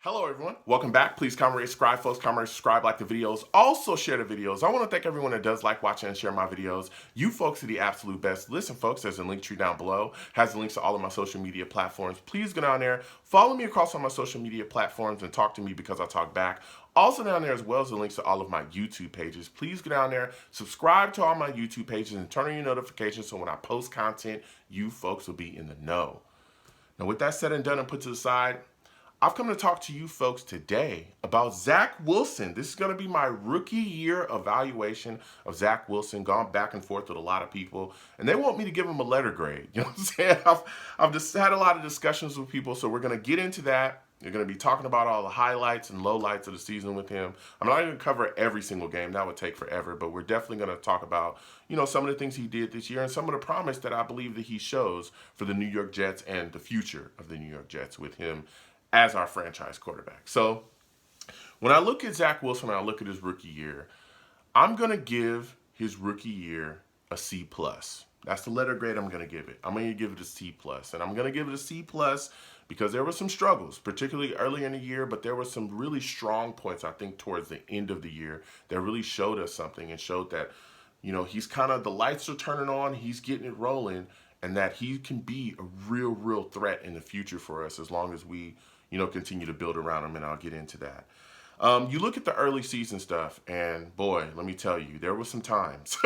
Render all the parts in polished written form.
Hello everyone, welcome back. Please comment, rate, subscribe, folks. Comment, rate, subscribe, like the videos. Also share the videos. I want to thank everyone that does like, watch, and share my videos. You folks are the absolute best. Listen folks, there's a link tree down below. Has the links to all of my social media platforms. Please go down there, follow me across all my social media platforms and talk to me because I talk back. Also down there as well as the links to all of my YouTube pages. Please go down there, subscribe to all my YouTube pages and turn on your notifications so when I post content, you folks will be in the know. Now with that said and done and put to the side, I've come to talk to you folks today about Zach Wilson. This is going to be my rookie year evaluation of Zach Wilson. Gone back and forth with a lot of people, and they want me to give him a letter grade. You know what I'm saying? I've just had a lot of discussions with people, so we're going to get into that. You're going to be talking about all the highlights and lowlights of the season with him. I'm not going to cover every single game. That would take forever, but we're definitely going to talk about, some of the things he did this year and some of the promise that I believe that he shows for the New York Jets and the future of the New York Jets with him as our franchise quarterback. So when I look at Zach Wilson and I look at his rookie year, I'm going to give his rookie year a C+. That's the letter grade I'm going to give it. I'm going to give it a C+. And I'm going to give it a C+ because there were some struggles, particularly early in the year, but there were some really strong points, I think, towards the end of the year that really showed us something and showed that, he's kind of, the lights are turning on, he's getting it rolling, and that he can be a real threat in the future for us as long as we continue to build around him, and I'll get into that. You look at the early season stuff, and boy, let me tell you, there were some times.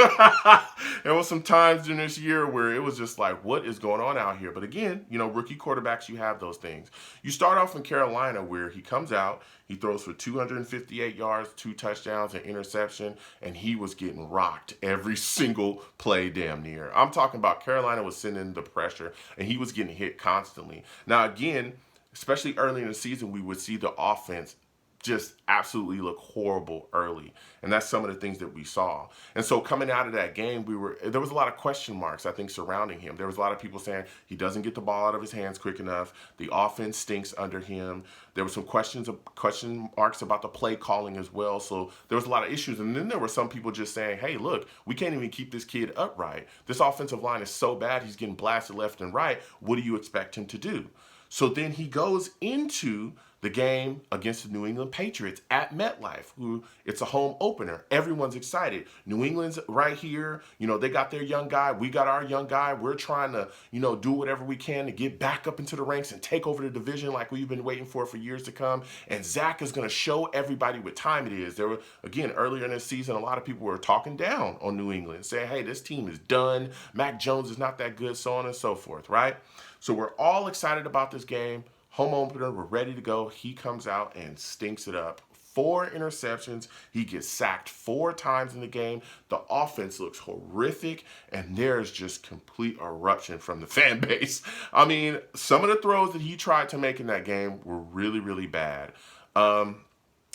There were some times during this year where it was just like, what is going on out here? But again, rookie quarterbacks, you have those things. You start off in Carolina where he comes out, he throws for 258 yards, 2 touchdowns, an interception, and he was getting rocked every single play damn near. I'm talking about Carolina was sending the pressure, and he was getting hit constantly. Now, again, especially early in the season, we would see the offense just absolutely look horrible early. And that's some of the things that we saw. And so coming out of that game, there was a lot of question marks, I think, surrounding him. There was a lot of people saying he doesn't get the ball out of his hands quick enough. The offense stinks under him. There were some question marks about the play calling as well. So there was a lot of issues. And then there were some people just saying, hey, look, we can't even keep this kid upright. This offensive line is so bad, he's getting blasted left and right. What do you expect him to do? So then he goes into the game against the New England Patriots at MetLife, who it's a home opener. Everyone's excited. New England's right here. They got their young guy. We got our young guy. We're trying to, do whatever we can to get back up into the ranks and take over the division like we've been waiting for years to come. And Zach is going to show everybody what time it is. There were, again, earlier in this season, a lot of people were talking down on New England, saying, hey, this team is done. Mac Jones is not that good, so on and so forth, right? So we're all excited about this game. Home opener, we're ready to go. He comes out and stinks it up. 4 interceptions. He gets sacked 4 times in the game. The offense looks horrific, and there's just complete eruption from the fan base. I mean, some of the throws that he tried to make in that game were really bad. And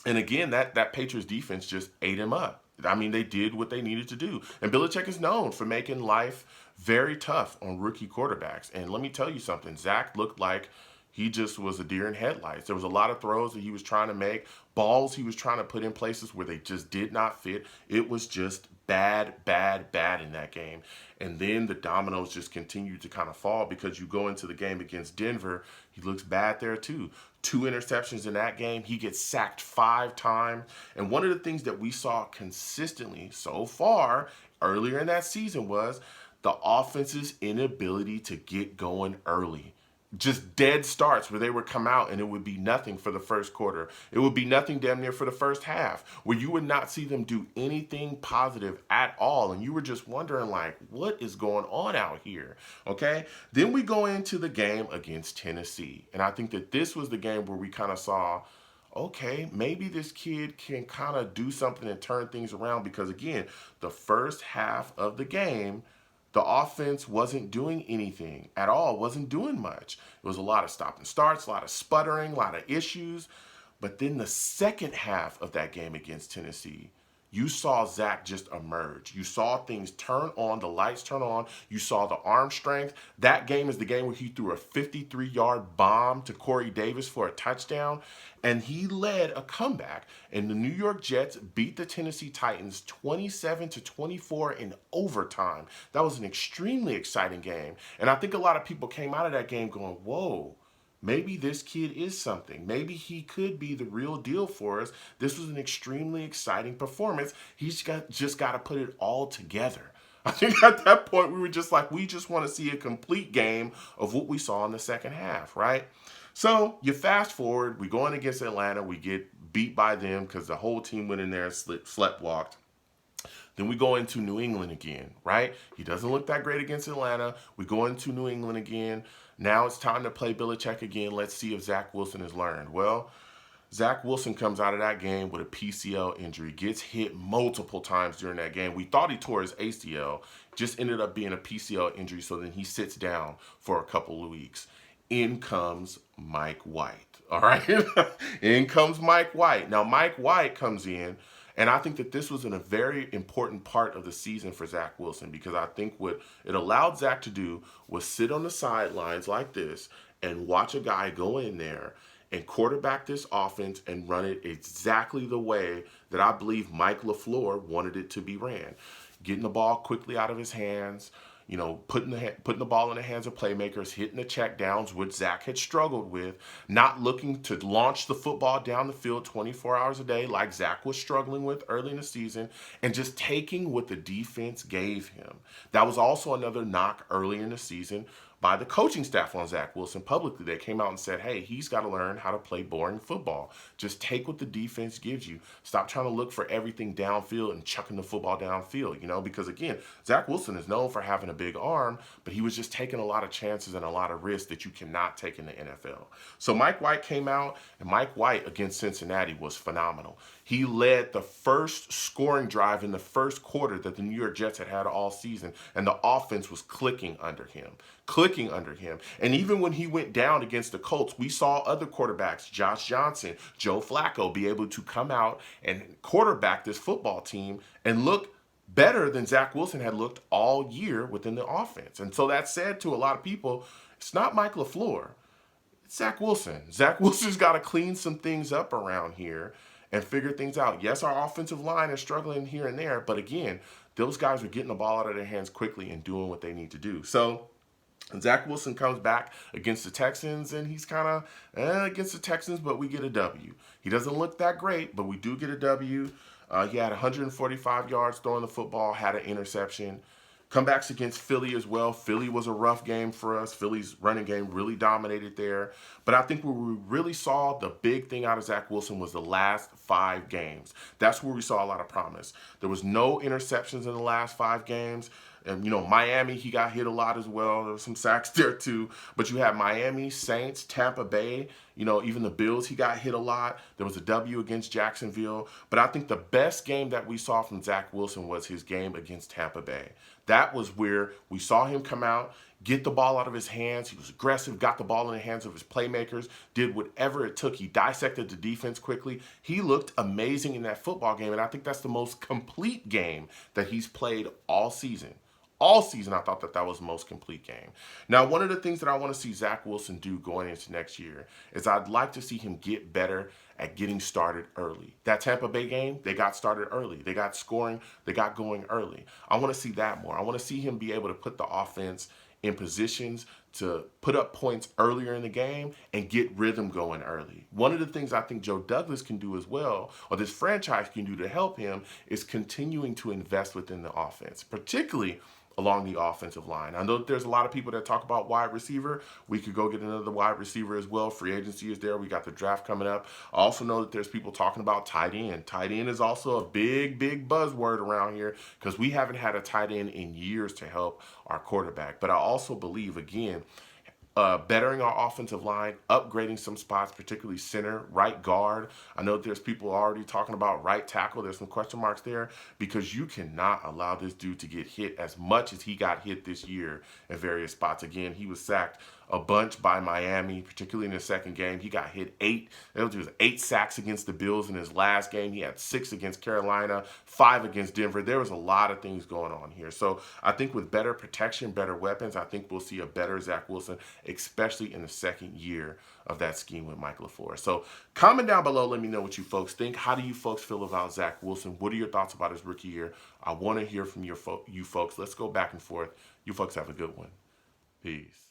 again, that Patriots defense just ate him up. I mean, they did what they needed to do. And Belichick is known for making life very tough on rookie quarterbacks. And let me tell you something. Zach looked like he just was a deer in headlights. There was a lot of throws that he was trying to make, balls he was trying to put in places where they just did not fit. It was just bad in that game. And then the dominoes just continued to kind of fall because you go into the game against Denver, he looks bad there too. 2 interceptions in that game. He gets sacked 5 times. And one of the things that we saw consistently so far earlier in that season was the offense's inability to get going early. Just dead starts where they would come out and it would be nothing for the first quarter. It would be nothing damn near for the first half, where you would not see them do anything positive at all. And you were just wondering, like, what is going on out here? Okay. Then we go into the game against Tennessee. And I think that this was the game where we kind of saw, okay, maybe this kid can kind of do something and turn things around, because again, the first half of the game, the offense wasn't doing anything at all, wasn't doing much. It was a lot of stop and starts, a lot of sputtering, a lot of issues. But then the second half of that game against Tennessee, you saw Zach just emerge. You saw things turn on, the lights turn on. You saw the arm strength. That game is the game where he threw a 53-yard bomb to Corey Davis for a touchdown, and he led a comeback. And the New York Jets beat the Tennessee Titans 27-24 in overtime. That was an extremely exciting game. And I think a lot of people came out of that game going, whoa, maybe this kid is something. Maybe he could be the real deal for us. This was an extremely exciting performance. He's just got to put it all together. I think at that point we were just like, we just want to see a complete game of what we saw in the second half, right? So you fast forward, we go in against Atlanta, we get beat by them because the whole team went in there and slept walked. Then we go into New England again, right? He doesn't look that great against Atlanta. We go into New England again. Now it's time to play Belichick again. Let's see if Zach Wilson has learned. Well, Zach Wilson comes out of that game with a PCL injury, gets hit multiple times during that game. We thought he tore his ACL, just ended up being a PCL injury, so then he sits down for a couple of weeks. In comes Mike White, all right? In comes Mike White. Now, Mike White comes in, and I think that this was a very important part of the season for Zach Wilson, because I think what it allowed Zach to do was sit on the sidelines like this and watch a guy go in there and quarterback this offense and run it exactly the way that I believe Mike LaFleur wanted it to be ran. Getting the ball quickly out of his hands, you know, putting the ball in the hands of playmakers, hitting the check downs, which Zach had struggled with, not looking to launch the football down the field 24 hours a day like Zach was struggling with early in the season, and just taking what the defense gave him. That was also another knock early in the season by the coaching staff on Zach Wilson publicly. They came out and said, hey, he's got to learn how to play boring football. Just take what the defense gives you. Stop trying to look for everything downfield and chucking the football downfield, you know, because again, Zach Wilson is known for having a big arm, but he was just taking a lot of chances and a lot of risks that you cannot take in the NFL. So Mike White came out, and Mike White against Cincinnati was phenomenal. He led the first scoring drive in the first quarter that the New York Jets had all season, and the offense was clicking under him. And even when he went down against the Colts, we saw other quarterbacks, Josh Johnson, Joe Flacco, be able to come out and quarterback this football team and look better than Zach Wilson had looked all year within the offense. And so that said to a lot of people, it's not Mike LaFleur, it's Zach Wilson. Zach Wilson's got to clean some things up around here and figure things out. Yes, our offensive line is struggling here and there, but again, those guys are getting the ball out of their hands quickly and doing what they need to do. So Zach Wilson comes back against the Texans, and he's kind of against the Texans, but we get a W. He doesn't look that great, but we do get a W. He had 145 yards throwing the football, had an interception. Comebacks against Philly as well. Philly was a rough game for us. Philly's running game really dominated there. But I think where we really saw the big thing out of Zach Wilson was the last 5 games. That's where we saw a lot of promise. There was no interceptions in the last 5 games. And, you know, Miami, he got hit a lot as well. There was some sacks there too. But you had Miami, Saints, Tampa Bay, you know, even the Bills, he got hit a lot. There was a W against Jacksonville. But I think the best game that we saw from Zach Wilson was his game against Tampa Bay. That was where we saw him come out, get the ball out of his hands. He was aggressive, got the ball in the hands of his playmakers, did whatever it took. He dissected the defense quickly. He looked amazing in that football game, and I think that's the most complete game that he's played all season. All season, I thought that was the most complete game. Now, one of the things that I want to see Zach Wilson do going into next year is I'd like to see him get better at getting started early. That Tampa Bay game, they got started early. They got scoring. They got going early. I want to see that more. I want to see him be able to put the offense in positions to put up points earlier in the game and get rhythm going early. One of the things I think Joe Douglas can do as well, or this franchise can do to help him, is continuing to invest within the offense, particularly along the offensive line. I know that there's a lot of people that talk about wide receiver. We could go get another wide receiver as well. Free agency is there. We got the draft coming up. I also know that there's people talking about tight end. Tight end is also a big, big buzzword around here because we haven't had a tight end in years to help our quarterback. But I also believe, again, bettering our offensive line, upgrading some spots, particularly center, right guard. I know there's people already talking about right tackle. There's some question marks there because you cannot allow this dude to get hit as much as he got hit this year in various spots. Again, he was sacked a bunch by Miami, particularly in the second game. He got hit 8. There was 8 sacks against the Bills in his last game. He had 6 against Carolina, 5 against Denver. There was a lot of things going on here. So I think with better protection, better weapons, I think we'll see a better Zach Wilson, especially in the second year of that scheme with Mike LaFleur. So comment down below. Let me know what you folks think. How do you folks feel about Zach Wilson? What are your thoughts about his rookie year? I want to hear from you folks. Let's go back and forth. You folks have a good one. Peace.